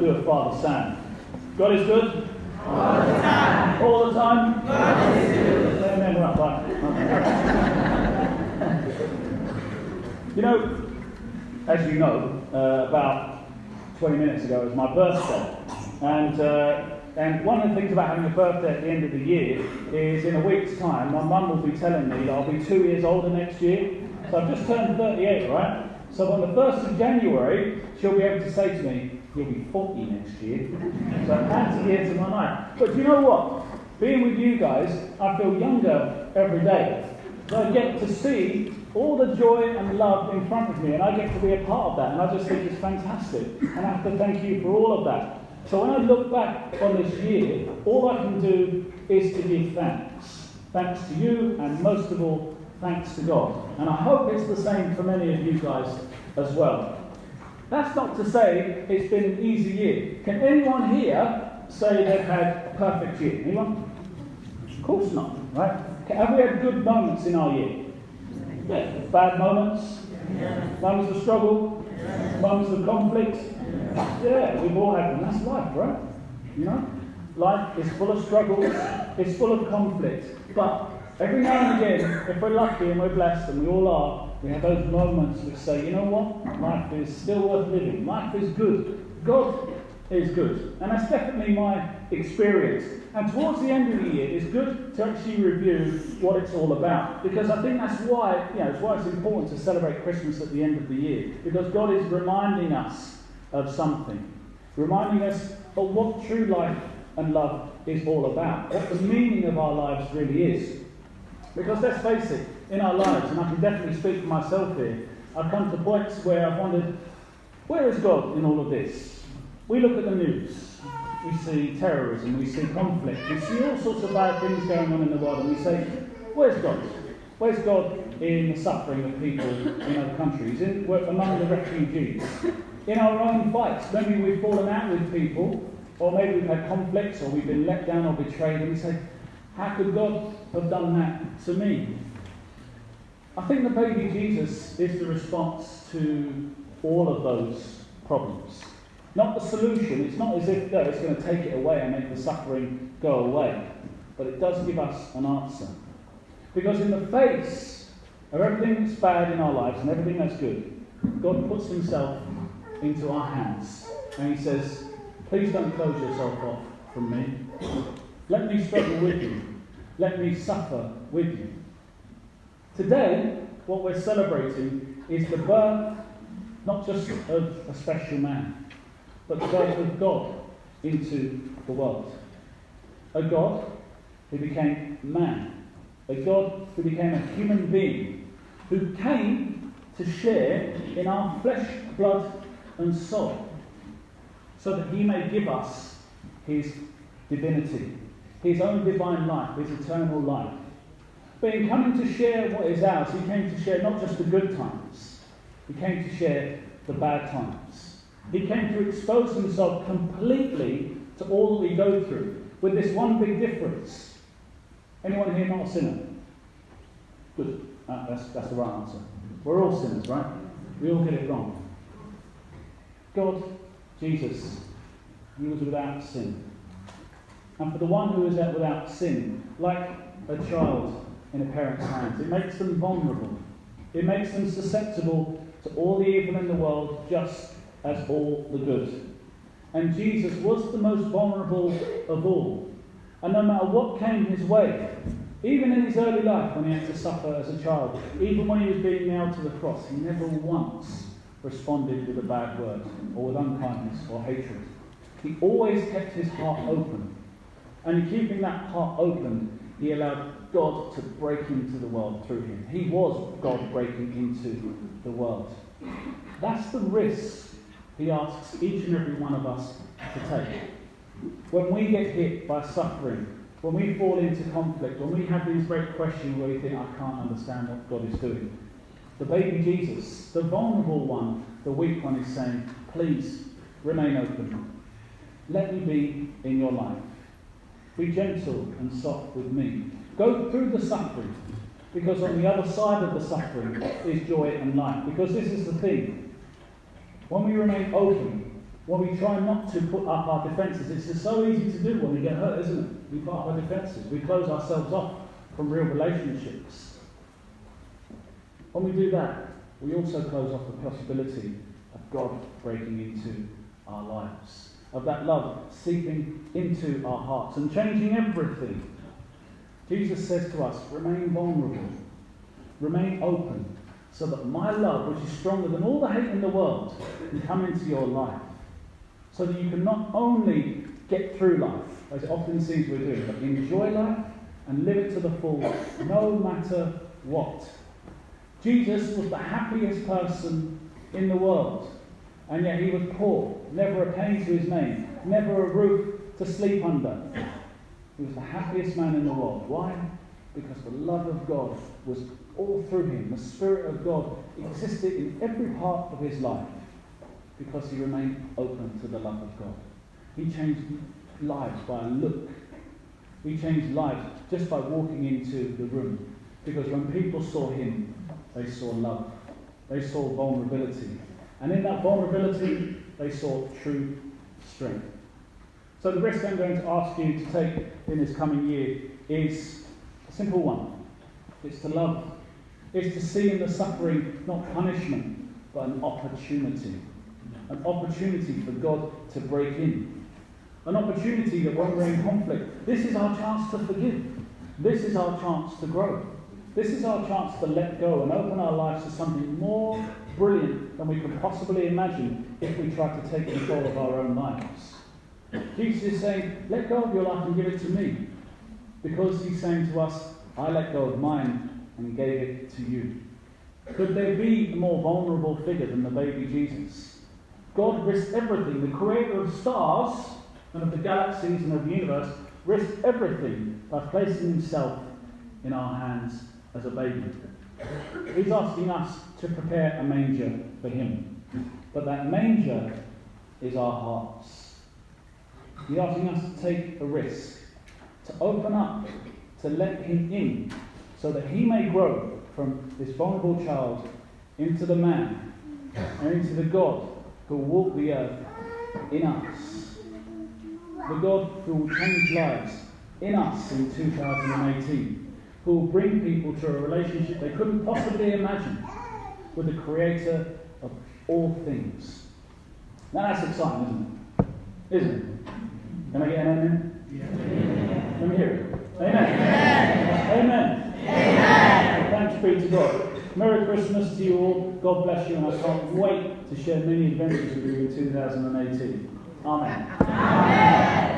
do a Father Sam. God is good? All the time. All the time? God is good. Amen. Right, bye. You know, as you know, about 20 minutes ago was my birthday. And one of the things about having a birthday at the end of the year is in a week's time, my mum will be telling me that I'll be 2 years older next year. So I've just turned 38, right? So on the 1st of January, she'll be able to say to me, you'll be 40 next year. So that's a year to my life. But you know what? Being with you guys, I feel younger every day. So I get to see all the joy and love in front of me, and I get to be a part of that, and I just think it's fantastic. And I have to thank you for all of that. So when I look back on this year, all I can do is to give thanks. Thanks to you, and most of all, thanks to God. And I hope it's the same for many of you guys as well. That's not to say it's been an easy year. Can anyone here say they've had a perfect year? Anyone? Of course not, right? Have we had good moments in our year? Yeah. Bad moments? Moments of struggle? Moments of conflict? Yeah, we've all had them. That's life, right? You know? Life is full of struggles, it's full of conflict. But every now and again, if we're lucky and we're blessed, and we all are, we have those moments which say, you know what? Life is still worth living. Life is good. God is good. And that's definitely my experience. And towards the end of the year, it's good to actually review what it's all about. Because I think that's why, it's why it's important to celebrate Christmas at the end of the year. Because God is reminding us of something. Reminding us of what true life and love is all about. What the meaning of our lives really is. Because let's face it, in our lives, and I can definitely speak for myself here, I've come to points where I've wondered, where is God in all of this? We look at the news, we see terrorism, we see conflict, we see all sorts of bad things going on in the world, and we say, where's God? Where's God in the suffering of people in other countries, among the refugees, in our own fights? Maybe we've fallen out with people, or maybe we've had conflicts, or we've been let down or betrayed, and we say, how could God have done that to me? I think the baby Jesus is the response to all of those problems. Not the solution. It's not as if it's going to take it away and make the suffering go away. But it does give us an answer. Because in the face of everything that's bad in our lives and everything that's good, God puts himself into our hands. And he says, please don't close yourself off from me. Let me struggle with you. Let me suffer with you. Today, what we're celebrating is the birth, not just of a special man, but the birth of God into the world. A God who became man. A God who became a human being. Who came to share in our flesh, blood and soul. So that he may give us his divinity. His own divine life, his eternal life. But in coming to share what is ours, he came to share not just the good times. He came to share the bad times. He came to expose himself completely to all that we go through, with this one big difference. Anyone here not a sinner? Good. That's the right answer. We're all sinners, right? We all get it wrong. God, Jesus, he was without sin. And for the one who is without sin, like a child in a parent's hands, it makes them vulnerable. It makes them susceptible to all the evil in the world, just as all the good. And Jesus was the most vulnerable of all. And no matter what came his way, even in his early life when he had to suffer as a child, even when he was being nailed to the cross, he never once responded with a bad word, or with unkindness or hatred. He always kept his heart open. And in keeping that heart open, he allowed God to break into the world through him. He was God breaking into the world. That's the risk he asks each and every one of us to take. When we get hit by suffering, when we fall into conflict, when we have these great questions where we think, I can't understand what God is doing, the baby Jesus, the vulnerable one, the weak one, is saying, please remain open. Let me be in your life. Be gentle and soft with me. Go through the suffering, because on the other side of the suffering is joy and life. Because this is the thing. When we remain open, when we try not to put up our defences. It's just so easy to do when we get hurt, isn't it? We put up our defences. We close ourselves off from real relationships. When we do that, we also close off the possibility of God breaking into our lives, of that love seeping into our hearts and changing everything. Jesus says to us, remain vulnerable, remain open, so that my love, which is stronger than all the hate in the world, can come into your life. So that you can not only get through life, as it often seems we're doing, but enjoy life and live it to the full, no matter what. Jesus was the happiest person in the world, and yet he was poor, never a penny to his name, never a roof to sleep under. He was the happiest man in the world. Why? Because the love of God was all through him. The Spirit of God existed in every part of his life because he remained open to the love of God. He changed lives by a look. He changed lives just by walking into the room. Because when people saw him, they saw love. They saw vulnerability. And in that vulnerability, they saw true strength. So the risk I'm going to ask you to take in this coming year is a simple one. It's to love. It's to see in the suffering not punishment, but an opportunity. An opportunity for God to break in. An opportunity that when we're in conflict, this is our chance to forgive. This is our chance to grow. This is our chance to let go and open our lives to something more brilliant than we can possibly imagine if we try to take control of our own lives. Jesus is saying, let go of your life and give it to me. Because he's saying to us, I let go of mine and gave it to you. Could there be a more vulnerable figure than the baby Jesus? God risked everything. The creator of stars and of the galaxies and of the universe risked everything by placing himself in our hands as a baby. He's asking us to prepare a manger for him. But that manger is our hearts. He's asking us to take a risk, to open up, to let him in, so that he may grow from this vulnerable child into the man and into the God who will walk the earth in us. The God who will change lives in us in 2018. Who will bring people to a relationship they couldn't possibly imagine with the creator of all things. Now that's exciting, isn't it? Isn't it? Can I get an amen? Yeah. Let me hear it. Amen. Amen. Amen. Thanks be to God. Merry Christmas to you all. God bless you, and I can't wait to share many adventures with you in 2018. Amen. Amen.